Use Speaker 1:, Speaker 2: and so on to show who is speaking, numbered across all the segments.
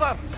Speaker 1: brother!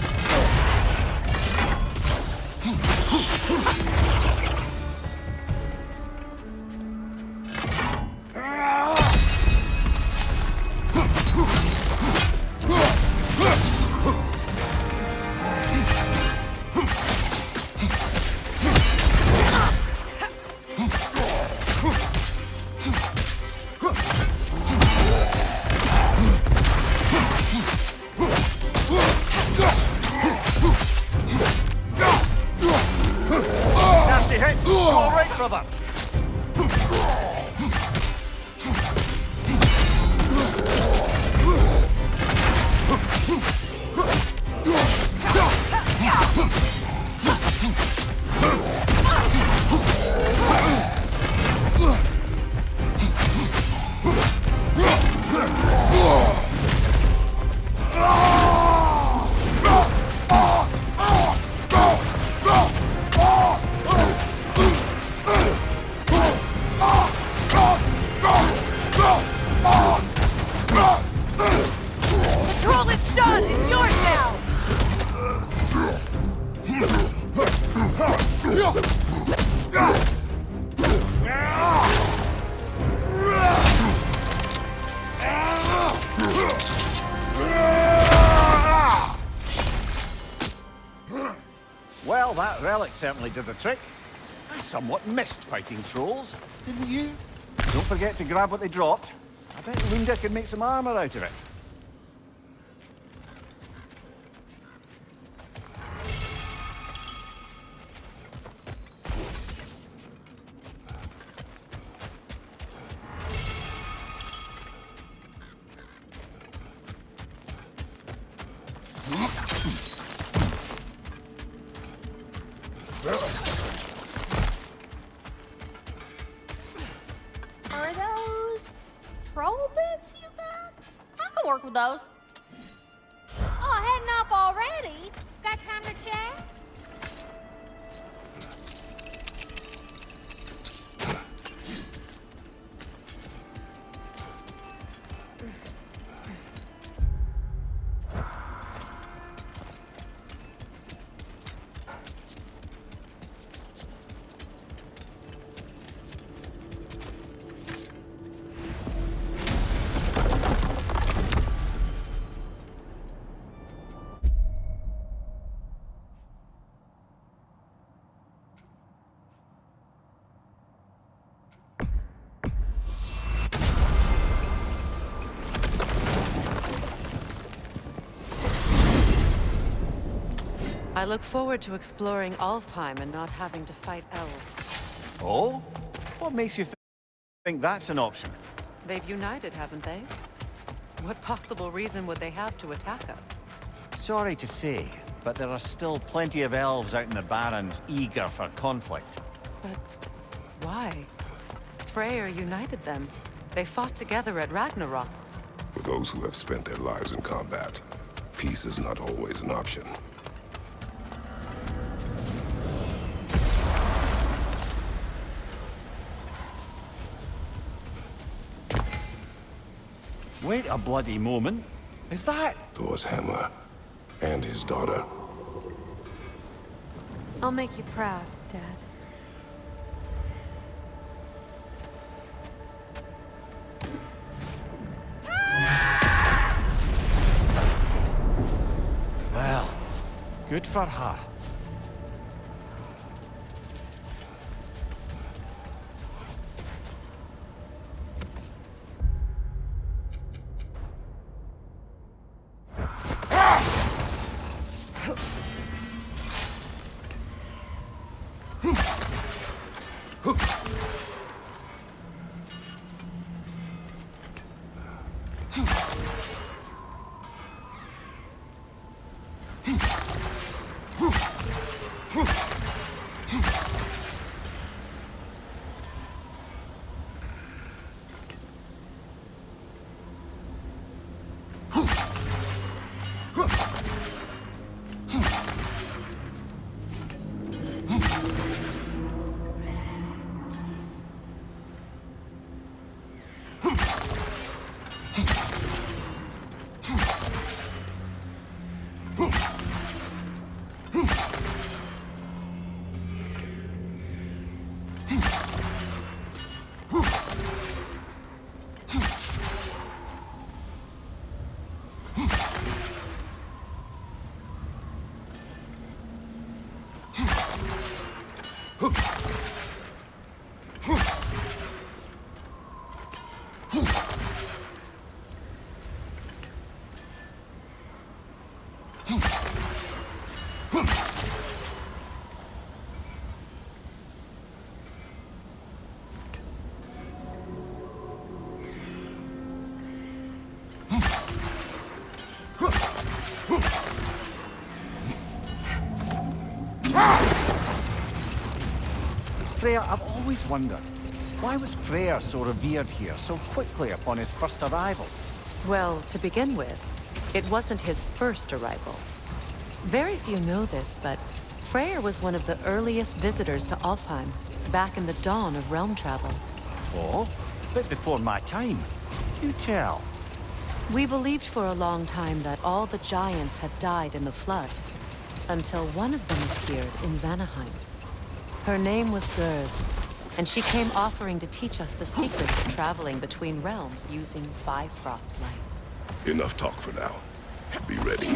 Speaker 2: Well, that relic certainly did the trick. I somewhat missed fighting trolls, didn't you? Don't forget to grab what they dropped. I bet Linda could make some armor out of it.
Speaker 3: Are those troll bits you got? I can work with those. Oh, heading up already? Got time to chat?
Speaker 4: I look forward to exploring Alfheim and not having to fight elves.
Speaker 2: Oh? What makes you think that's an option?
Speaker 4: They've united, haven't they? What possible reason would they have to attack us?
Speaker 2: Sorry to say, but there are still plenty of elves out in the barrens eager for conflict.
Speaker 4: But why? Freyr united them. They fought together at Ragnarök.
Speaker 5: For those who have spent their lives in combat, peace is not always an option.
Speaker 2: Wait a bloody moment. Is that...
Speaker 5: Thor's hammer, and his daughter.
Speaker 4: I'll make you proud, Dad.
Speaker 2: Well, good for her. Freyr, I've always wondered, why was Freyr so revered here so quickly upon his first arrival?
Speaker 4: Well, to begin with, it wasn't his first arrival. Very few know this, but Freyr was one of the earliest visitors to Alfheim, back in the dawn of realm travel.
Speaker 2: Oh, but before my time. You tell.
Speaker 4: We believed for a long time that all the giants had died in the flood, until one of them appeared in Vanaheim. Her name was Gerd, and she came offering to teach us the secrets of traveling between realms using Bifrost light.
Speaker 5: Enough talk for now. Be ready.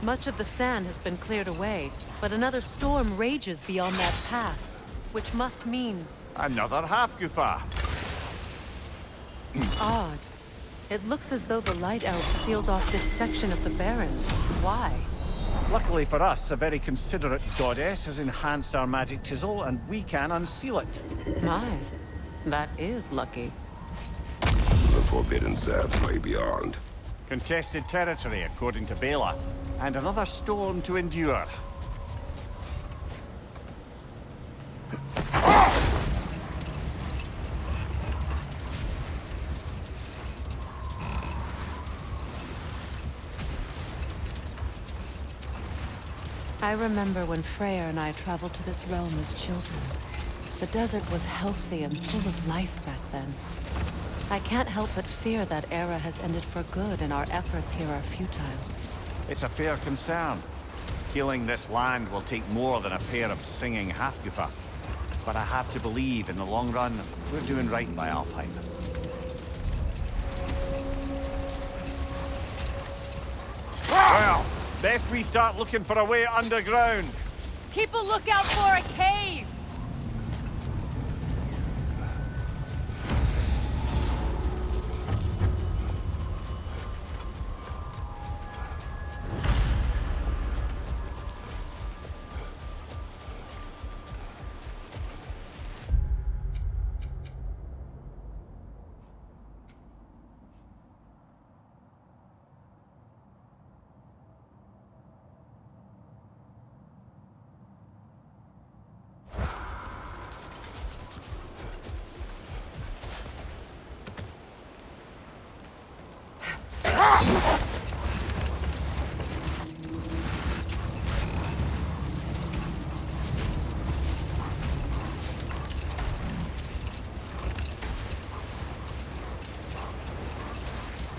Speaker 4: Much of the sand has been cleared away, but another storm rages beyond that pass, which must mean
Speaker 2: Another hafgufas.
Speaker 4: odd. It looks as though the Light Elves sealed off this section of the barrens. Why?
Speaker 2: Luckily for us, a very considerate goddess has enhanced our magic chisel, and we can unseal it.
Speaker 4: My, that is lucky.
Speaker 5: The forbidden sands lay beyond.
Speaker 2: Contested territory, according to Bela, and another storm to endure.
Speaker 4: I remember when Freyr and I traveled to this realm as children. The desert was healthy and full of life back then. I can't help but fear that era has ended for good and our efforts here are futile.
Speaker 2: It's a fair concern. Healing this land will take more than a pair of singing hafgufas. But I have to believe, in the long run, we're doing right by Alfheim. Well, best we start looking for a way underground.
Speaker 3: Keep a lookout for a cave!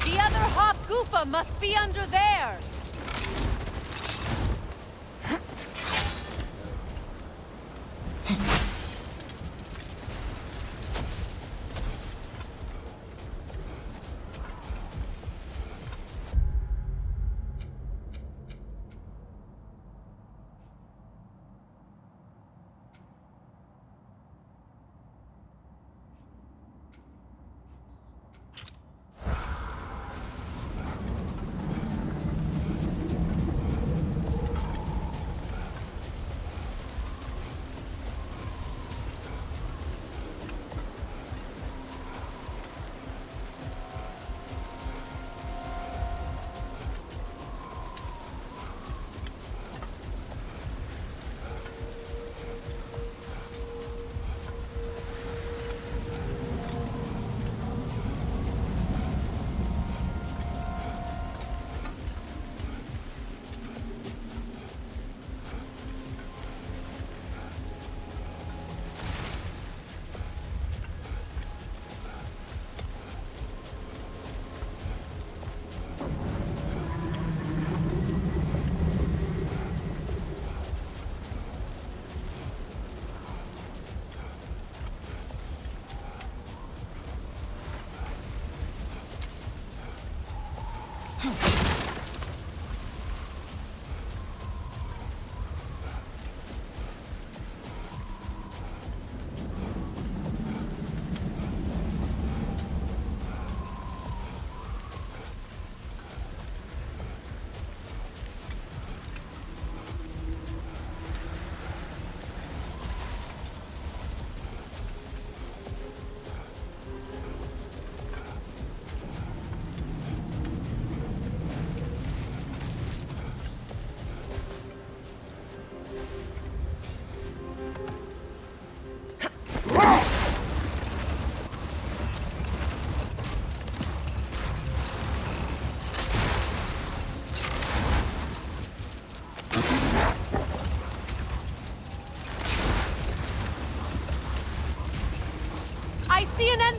Speaker 3: The other hafgufa must be under there!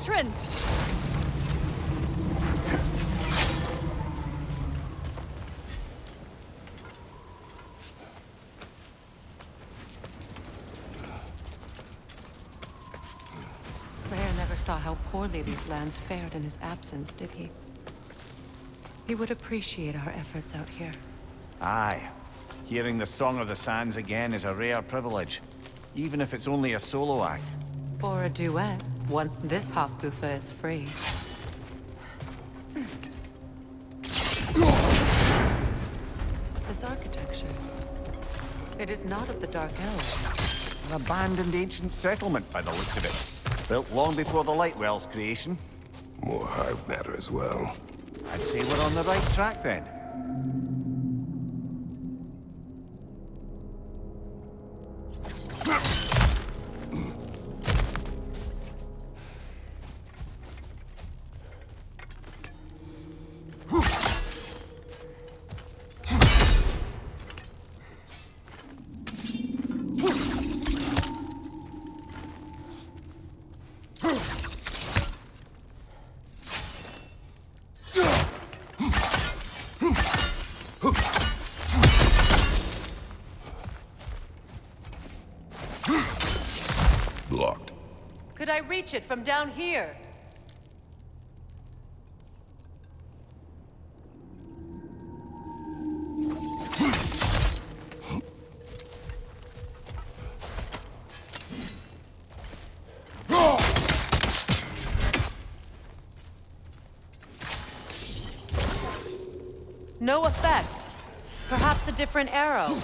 Speaker 4: entrance! Freyr never saw how poorly these lands fared in his absence, did he? He would appreciate our efforts out here.
Speaker 2: Aye. Hearing the Song of the Sands again is a rare privilege, even if it's only a solo act.
Speaker 4: Or a duet, once this hafgufas is free. This architecture, it is not of the Dark Elves.
Speaker 2: An abandoned ancient settlement by the looks of it. Built long before the Lightwell's creation.
Speaker 5: More hive matter as well.
Speaker 2: I'd say we're on the right track then.
Speaker 5: Blocked.
Speaker 4: Could I reach it from down here? No effect. Perhaps a different arrow.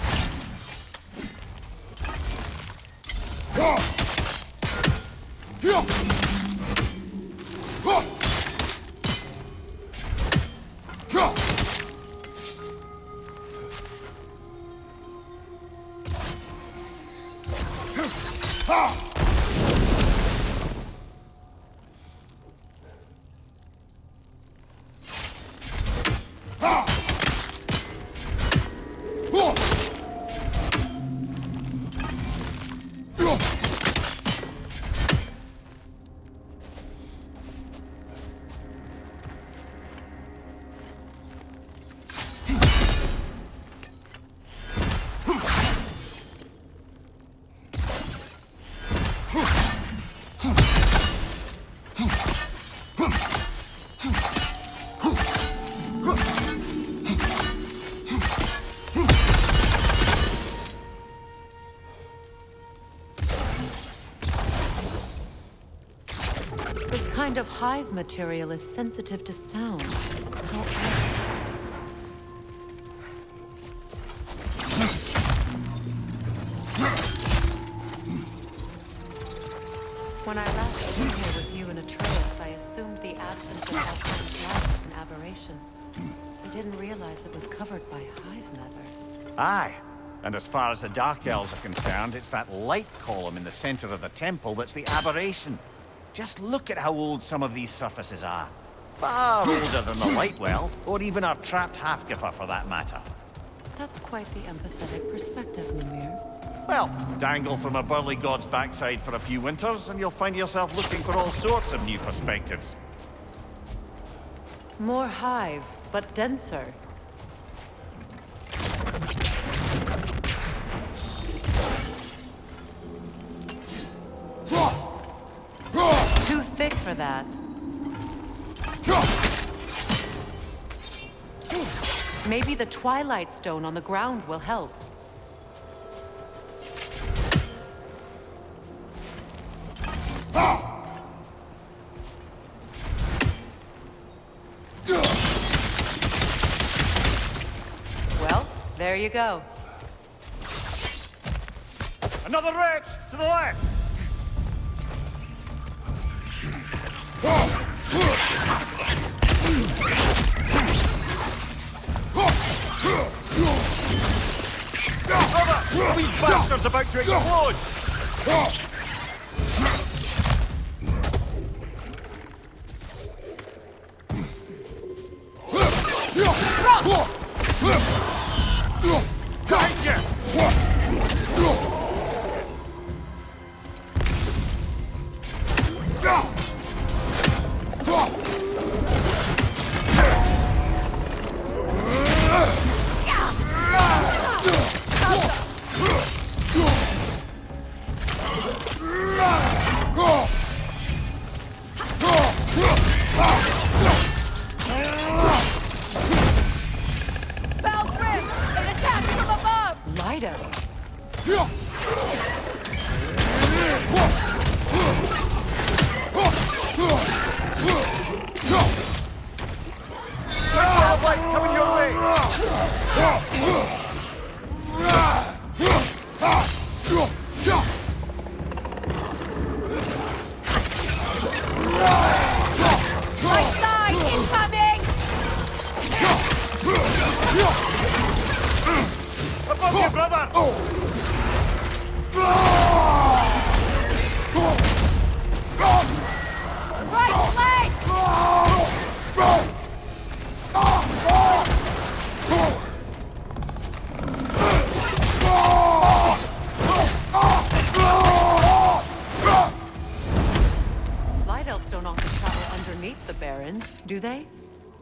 Speaker 4: This kind of hive material is sensitive to sound. How odd. When I last came here with you and Atreus, I assumed the absence of Alpha's life was an aberration. I didn't realize it was covered by hive matter.
Speaker 2: Aye. And as far as the Dark Elves are concerned, it's that light column in the center of the temple that's the aberration. Just look at how old some of these surfaces are. Far older than the Lightwell, or even our trapped hafgufas for that matter.
Speaker 4: That's quite the empathetic perspective, Mimir.
Speaker 2: Well, dangle from a burly god's backside for a few winters, and you'll find yourself looking for all sorts of new perspectives.
Speaker 4: More hive, but denser. Too thick for that. Maybe the Twilight Stone on the ground will help. Well, there you go.
Speaker 2: Another wretch to the left! Cover! Wee bastard's about to explode! Behind you!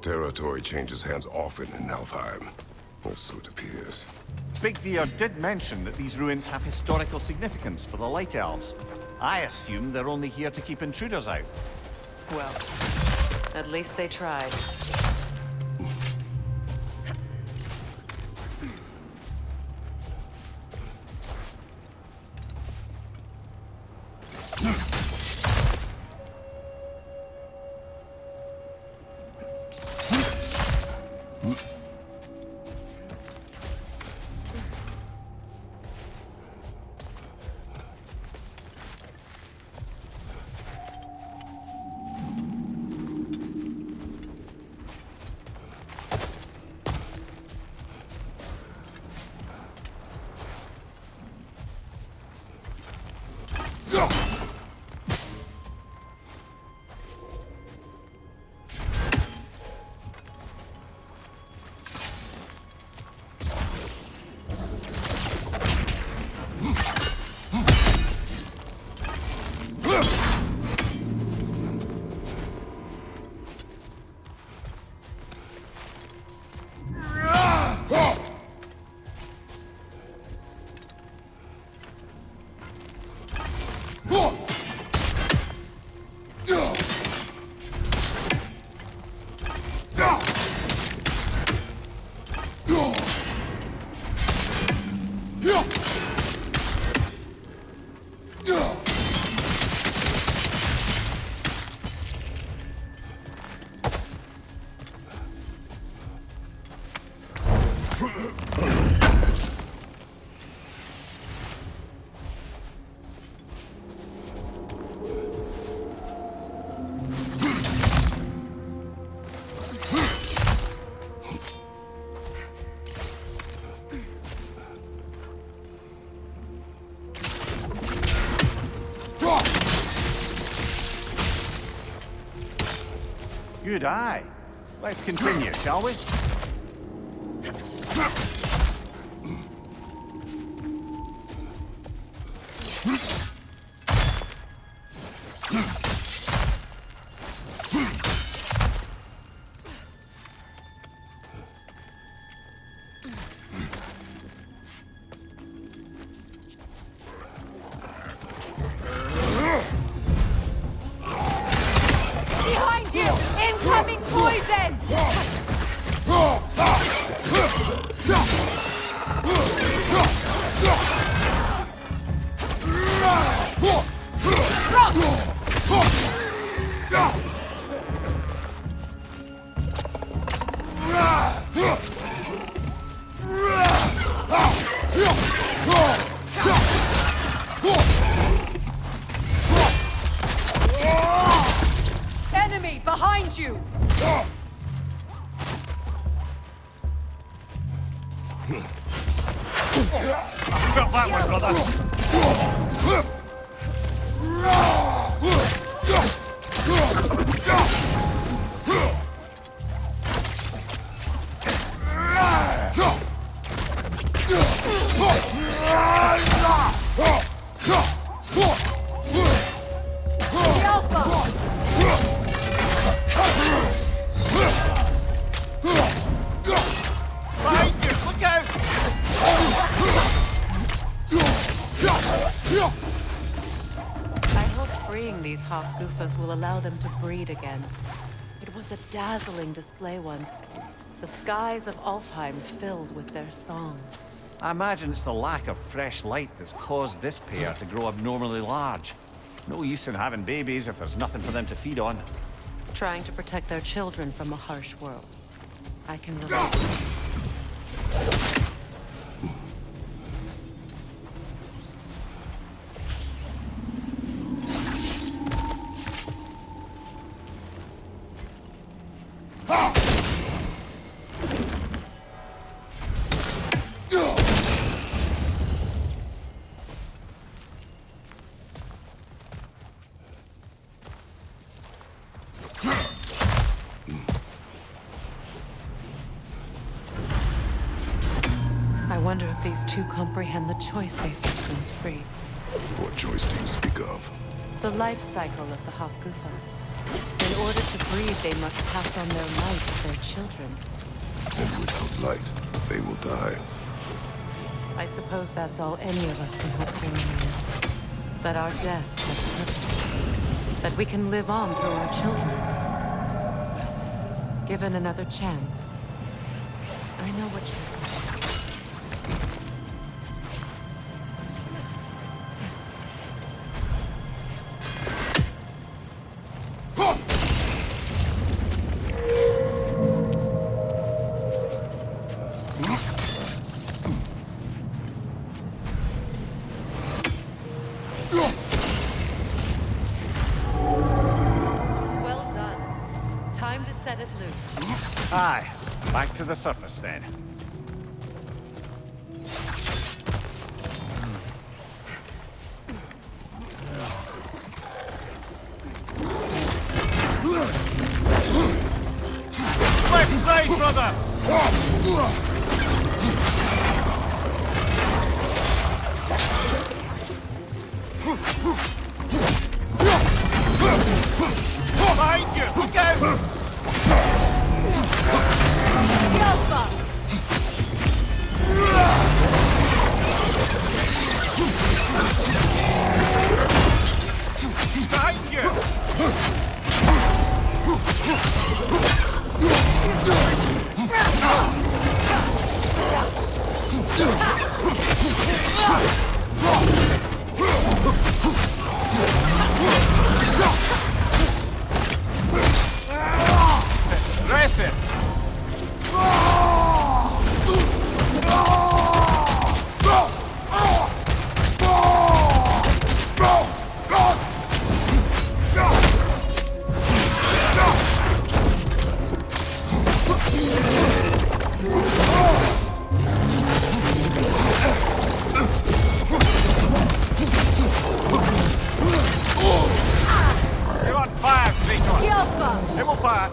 Speaker 5: Territory changes hands often in Alfheim. Or so it appears.
Speaker 2: Big Veer did mention that these ruins have historical significance for the Light Elves. I assume they're only here to keep intruders out.
Speaker 4: Well, at least they tried.
Speaker 2: Good eye. Let's continue, shall we?
Speaker 3: Behind you! Incoming poison! Enemy behind you!
Speaker 2: Got that one, brother.
Speaker 3: The Alpha!
Speaker 2: Behind you, look out!
Speaker 4: I hope freeing these hafgufas will allow them to breed again. It was a dazzling display once. The skies of Alfheim filled with their song.
Speaker 2: I imagine it's the lack of fresh light that's caused this pair to grow abnormally large. No use in having babies if there's nothing for them to feed on.
Speaker 4: Trying to protect their children from a harsh world. I can relate. I wonder if these two comprehend the choice they face once free.
Speaker 5: What choice do you speak of?
Speaker 4: The life cycle of the hafgufa. In order to to breathe, they must pass on their light to their children.
Speaker 5: And without light, they will die.
Speaker 4: I suppose that's all any of us can hope for in the end. That our death has purpose. That we can live on through our children. Given another chance, I know what you're saying.
Speaker 2: Aye, back to the surface then. Left side, brother! Behind you! Look out! Behind you! Rest it! You're on fire, Kratos! It will pass!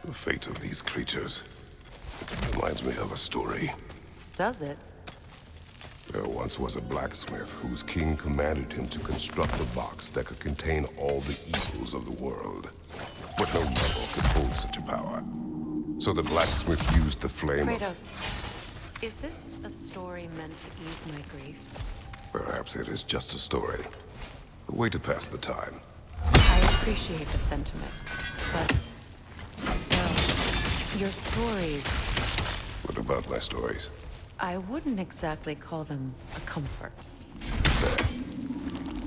Speaker 5: The fate of these creatures reminds me of a story.
Speaker 4: Does it?
Speaker 5: There once was a blacksmith whose king commanded him to construct a box that could contain all the evils of the world. But no metal could hold such a power. So the blacksmith used the flame of...
Speaker 4: Kratos, is this a story meant to ease my grief?
Speaker 5: Perhaps it is just a story. A way to pass the time.
Speaker 4: I appreciate the sentiment, but... well, your stories...
Speaker 5: What about my stories?
Speaker 4: I wouldn't exactly call them a comfort.
Speaker 5: Fair.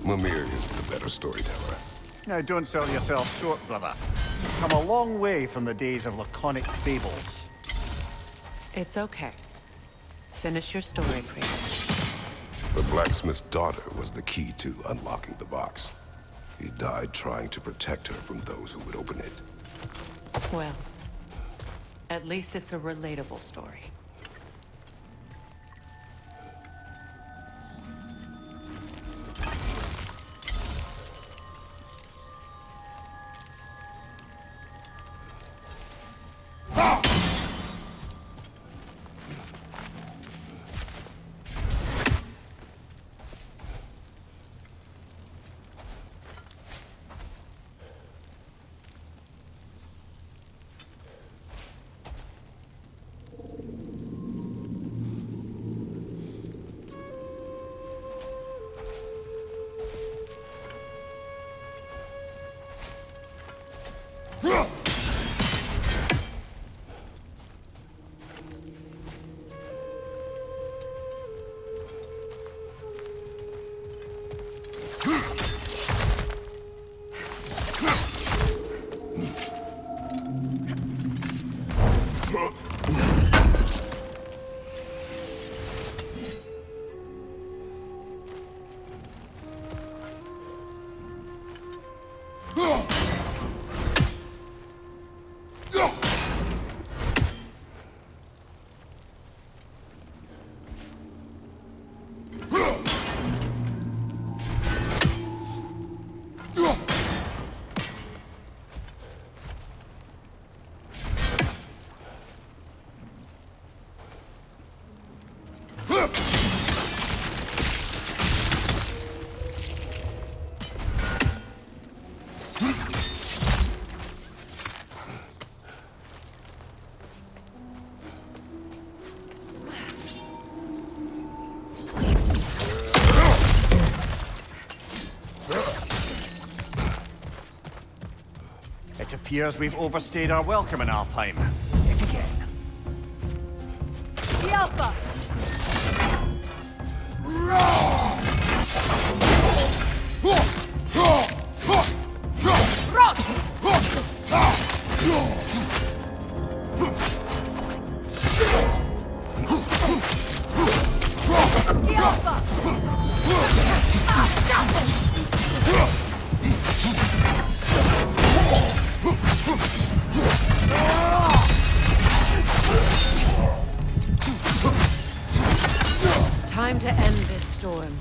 Speaker 5: Mimir is the better storyteller.
Speaker 2: Now, don't sell yourself short, brother. You've come a long way from the days of laconic fables.
Speaker 4: It's okay. Finish your story, Kratos.
Speaker 5: The blacksmith's daughter was the key to unlocking the box. He died trying to protect her from those who would open it.
Speaker 4: Well, at least it's a relatable story.
Speaker 2: Appears we've overstayed our welcome in Alfheim. Yet again.
Speaker 3: Alpha!
Speaker 4: Time to end this storm.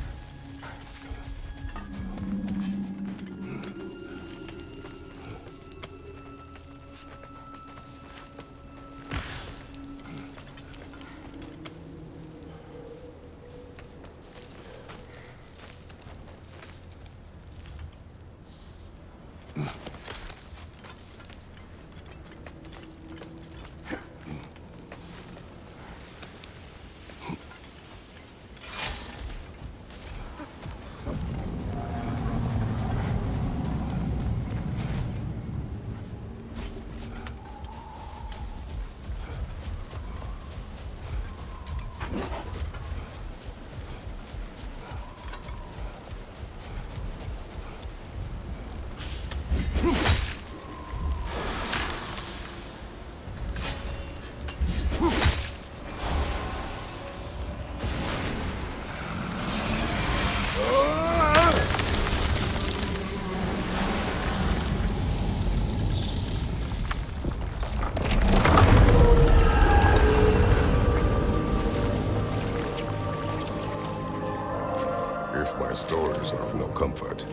Speaker 5: Stories are of no comfort.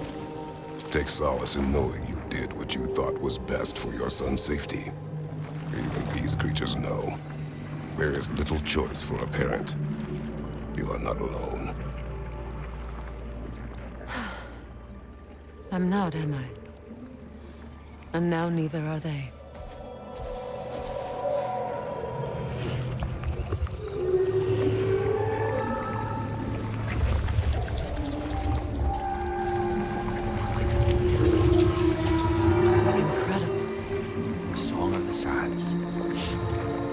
Speaker 5: Take solace in knowing you did what you thought was best for your son's safety. Even these creatures know. There is little choice for a parent. You are not alone.
Speaker 4: I'm not, am I? And now neither are they.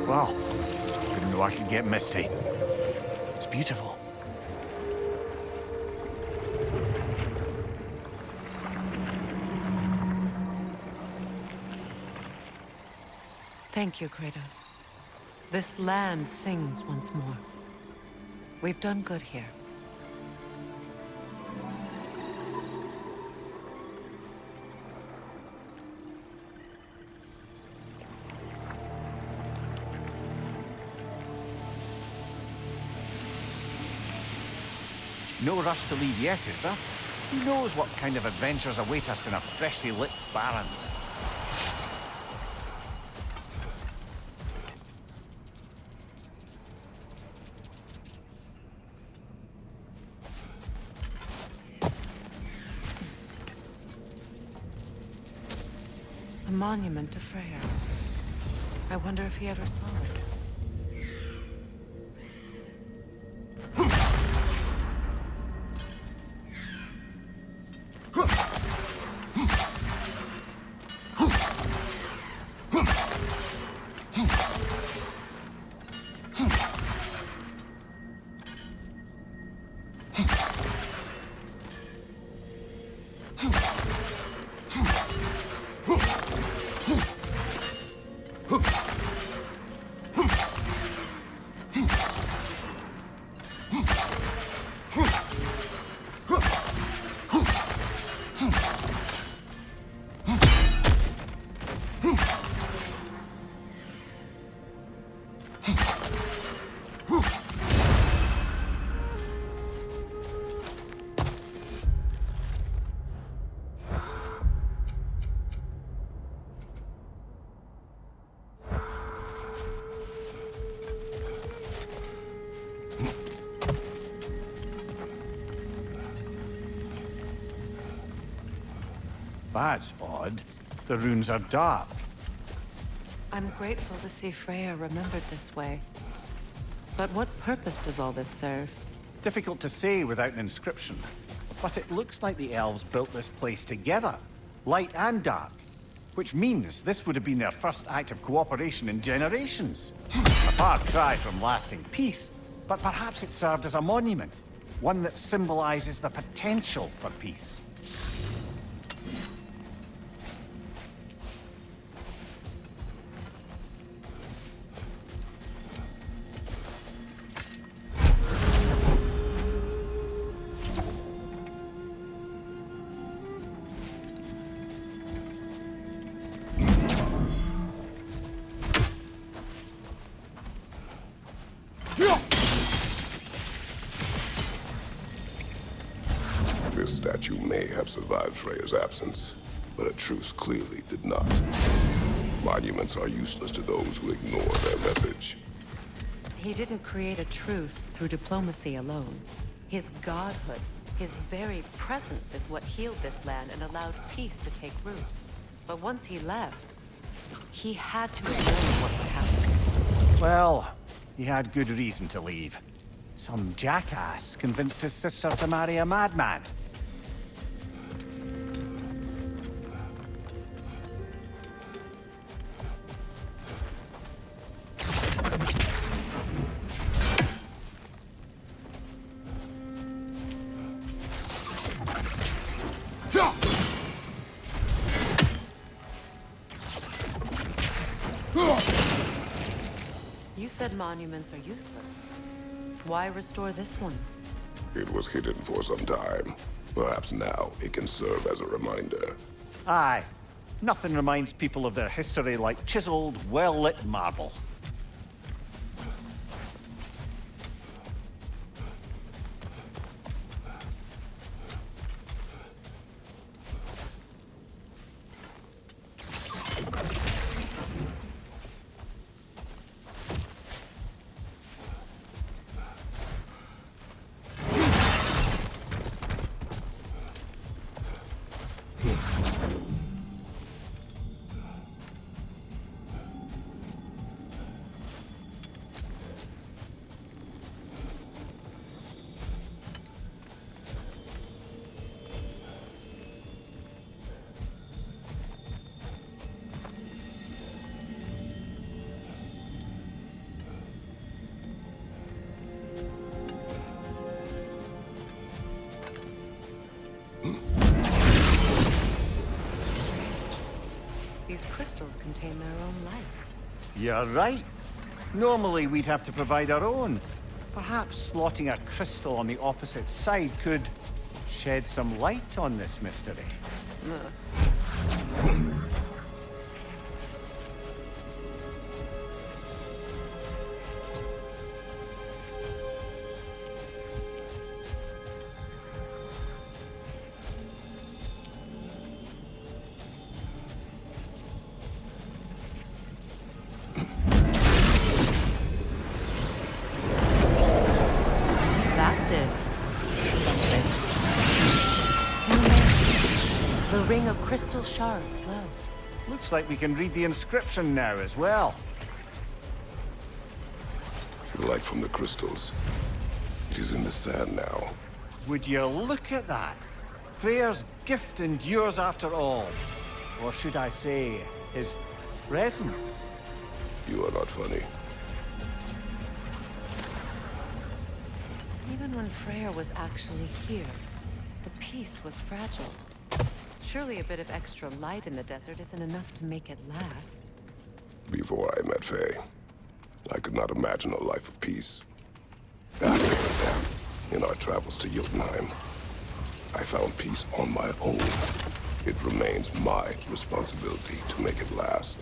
Speaker 2: Wow. Didn't know I could get misty. It's beautiful.
Speaker 4: Thank you, Kratos. This land sings once more. We've done good here.
Speaker 2: No rush to leave yet, is there? Who knows what kind of adventures await us in a freshly lit barrens?
Speaker 4: A monument to Freyr. I wonder if he ever saw us.
Speaker 2: That's odd. The runes are dark.
Speaker 4: I'm grateful to see Freyr remembered this way. But what purpose does all this serve?
Speaker 2: Difficult to say without an inscription. But it looks like the elves built this place together. Light and dark. Which means this would have been their first act of cooperation in generations. A far cry from lasting peace, but perhaps it served as a monument, one that symbolizes the potential for peace.
Speaker 5: This statue may have survived Freyr's absence, but a truce clearly did not. Monuments are useless to those who ignore their message.
Speaker 4: He didn't create a truce through diplomacy alone. His godhood, his very presence is what healed this land and allowed peace to take root. But once he left, he had to have known what would happen.
Speaker 2: Well, he had good reason to leave. Some jackass convinced his sister to marry a madman.
Speaker 4: You said monuments are useless. Why restore this one?
Speaker 5: It was hidden for some time. Perhaps now it can serve as a reminder.
Speaker 2: Aye. Nothing reminds people of their history like chiseled, well-lit marble.
Speaker 4: These crystals contain their own life.
Speaker 2: You're right. Normally we'd have to provide our own. Perhaps slotting a crystal on the opposite side could shed some light on this mystery.
Speaker 4: That did something. Down there, the ring of crystal shards glow.
Speaker 2: Looks like we can read the inscription now as well.
Speaker 5: The light from the crystals. It is in the sand now.
Speaker 2: Would you look at that? Freyr's gift endures after all. Or should I say, his presence?
Speaker 5: You are not funny.
Speaker 4: Even when Freyr was actually here, the peace was fragile. Surely a bit of extra light in the desert isn't enough to make it last.
Speaker 5: Before I met Faye, I could not imagine a life of peace. After her death, in our travels to Jotunheim, I found peace on my own. It remains my responsibility to make it last.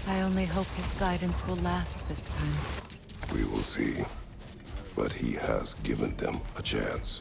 Speaker 4: I only hope his guidance will last this time.
Speaker 5: We will see. But he has given them a chance.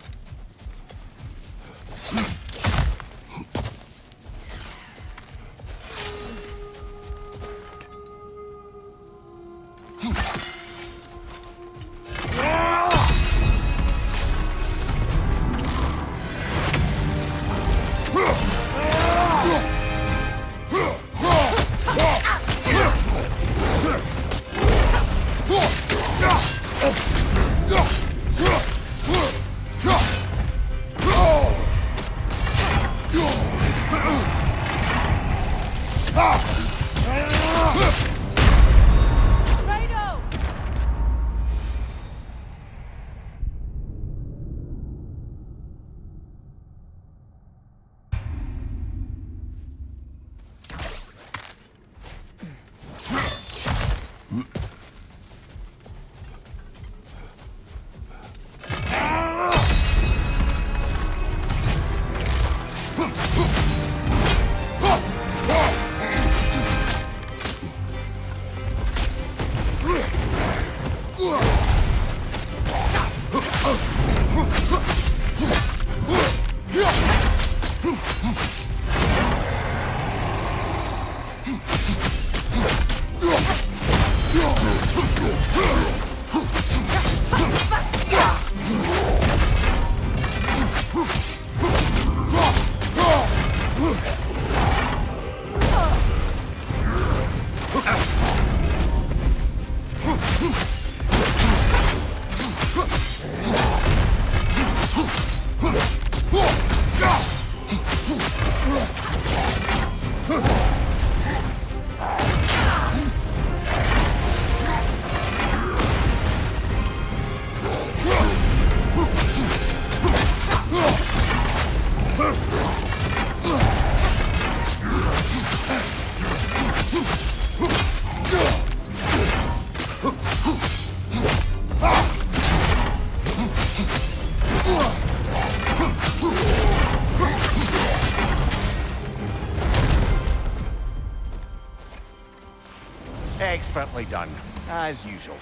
Speaker 2: Expertly done, as usual.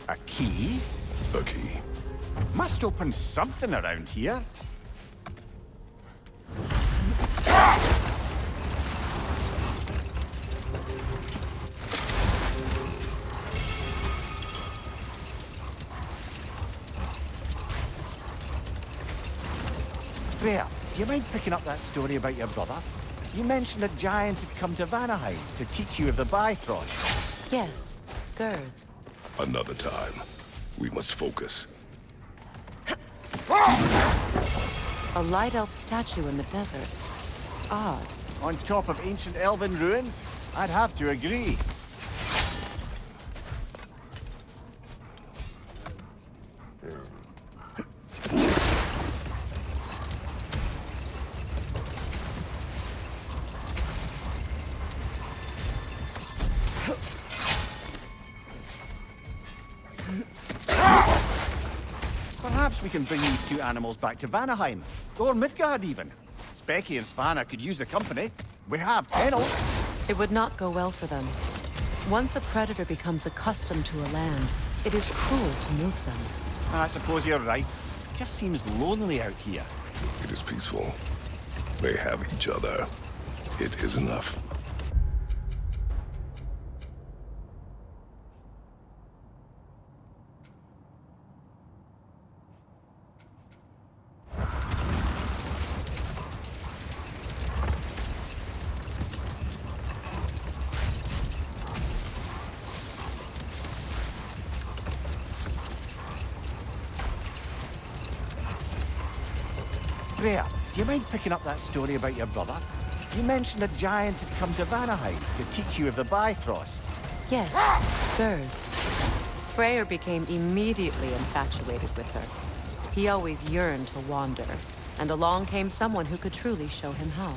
Speaker 2: A key?
Speaker 5: A key.
Speaker 2: Must open something around here. Freyr, do you mind picking up that story about your brother? You mentioned a giant had come to Vanaheim to teach you of the Bifrost.
Speaker 4: Yes, Gerd.
Speaker 5: Another time. We must focus.
Speaker 4: A light elf statue in the desert. Odd.
Speaker 2: On top of ancient elven ruins? I'd have to agree. Perhaps we can bring these two animals back to Vanaheim, or Midgard even. Specky and Svanna could use the company. We have kennels.
Speaker 4: It would not go well for them. Once a predator becomes accustomed to a land, it is cruel to move them.
Speaker 2: I suppose you're right. Just seems lonely out here.
Speaker 5: It is peaceful. They have each other. It is enough.
Speaker 2: Freyr, do you mind picking up that story about your brother? You mentioned a giant had come to Vanaheim to teach you of the Bifrost.
Speaker 4: Yes, Gerd. Freyr became immediately infatuated with her. He always yearned to wander, and along came someone who could truly show him how.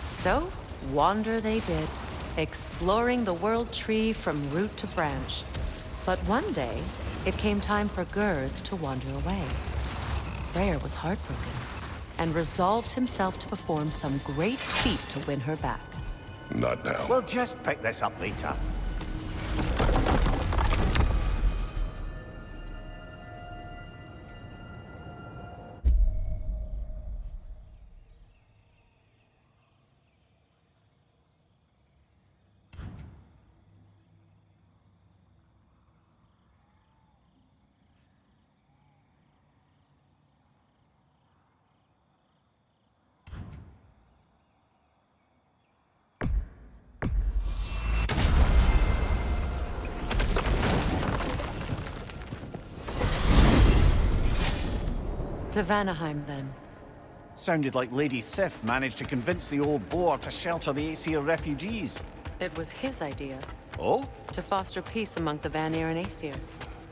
Speaker 4: So, wander they did, exploring the world tree from root to branch. But one day, it came time for Gerd to wander away. Freyr was heartbroken, and resolved himself to perform some great feat to win her back.
Speaker 5: Not now.
Speaker 2: We'll just pick this up later.
Speaker 4: To Vanaheim, then.
Speaker 2: Sounded like Lady Sif managed to convince the old boar to shelter the Aesir refugees.
Speaker 4: It was his idea,
Speaker 2: Oh?
Speaker 4: to foster peace among the Vanir and Aesir.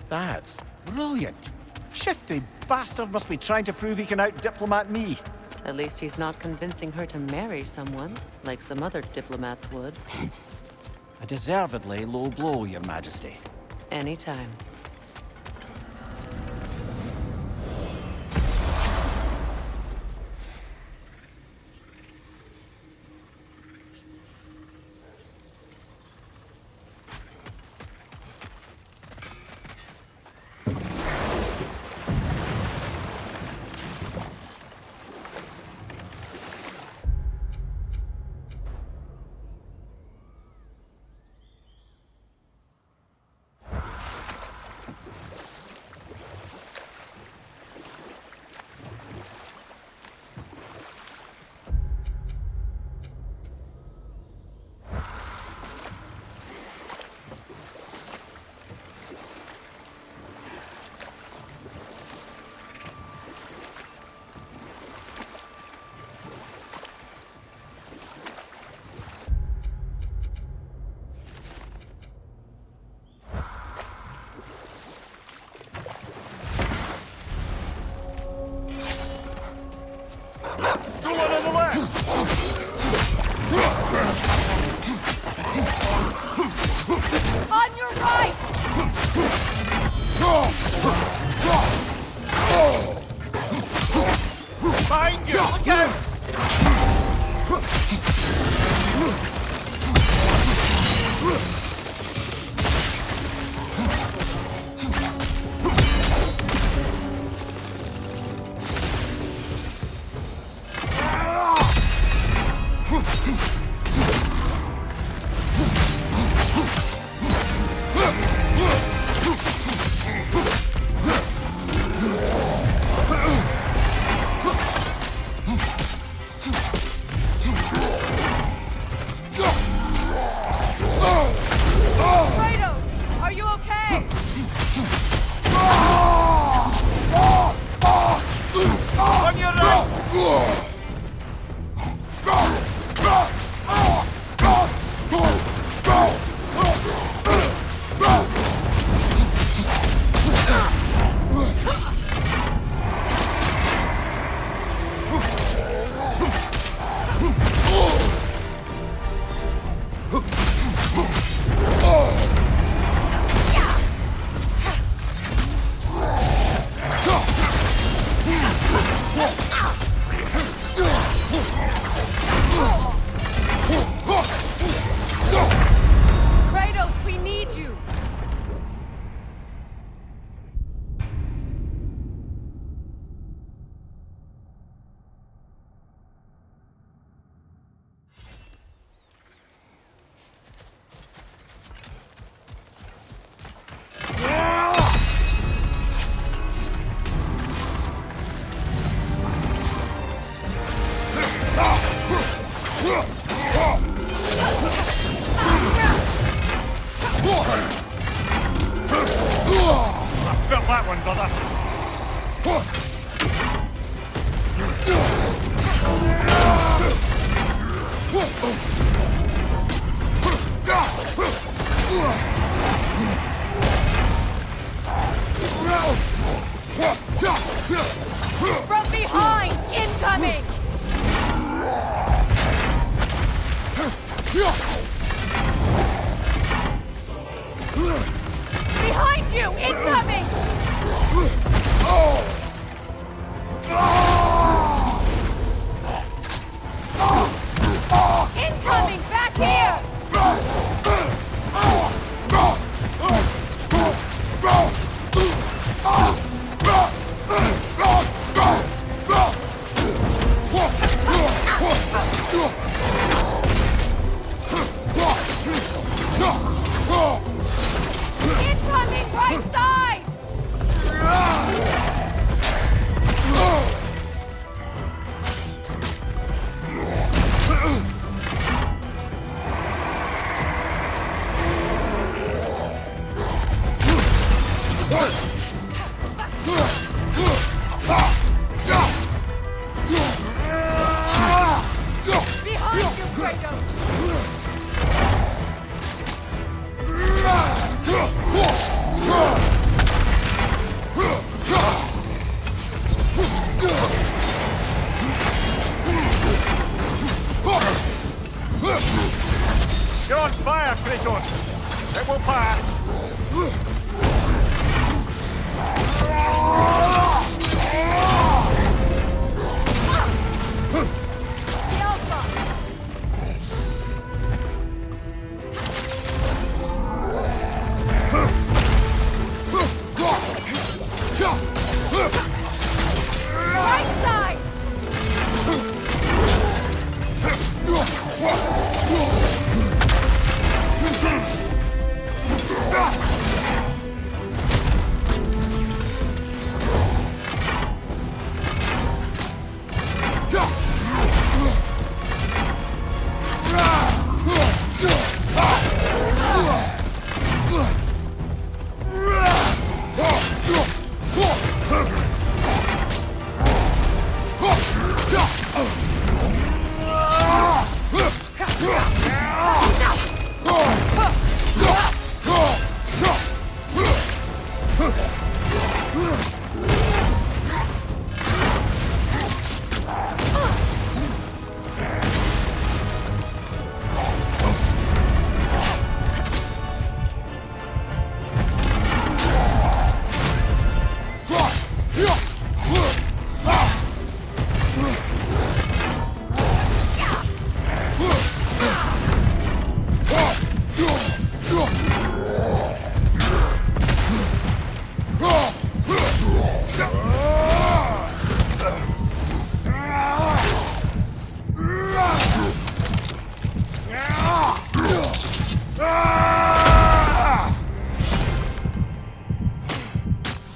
Speaker 2: That's brilliant. Shifty bastard must be trying to prove he can out-diplomat me.
Speaker 4: At least he's not convincing her to marry someone, like some other diplomats would.
Speaker 2: A deservedly low blow, Your Majesty.
Speaker 4: Anytime.
Speaker 2: that one, brother.
Speaker 3: From behind! Incoming! Behind you! Incoming! Incoming! Back here! Incoming! Right side! Behind you, Kratos!
Speaker 2: You're on fire, Kratos! It will pass!
Speaker 3: The Alpha! Right side!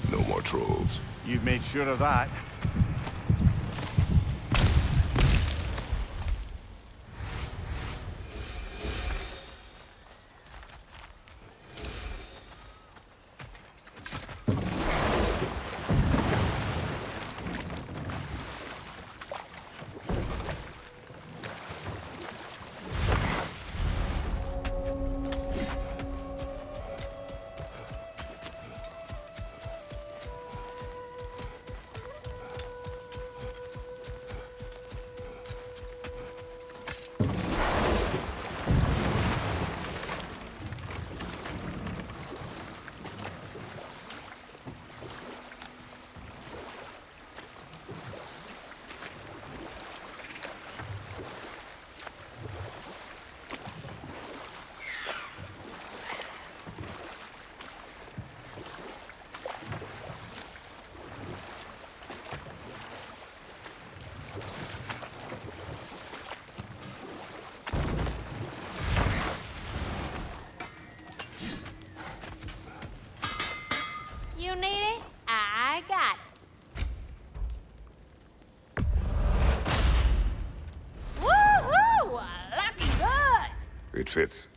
Speaker 5: No more trolls.
Speaker 2: You've made sure of that.
Speaker 3: You need it? I got it. Woohoo! Lucky good!
Speaker 5: It fits.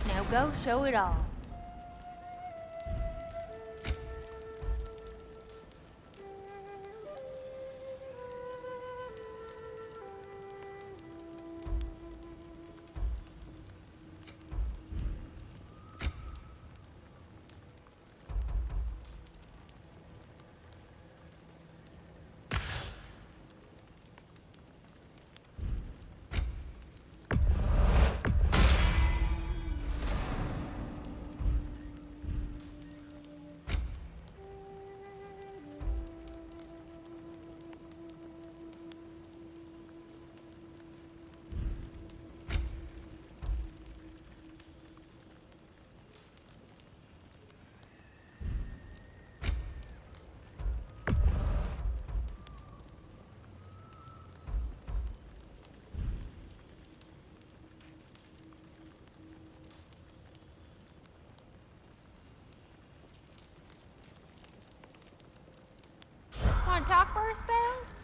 Speaker 3: Now go show it off. want to talk for a spell?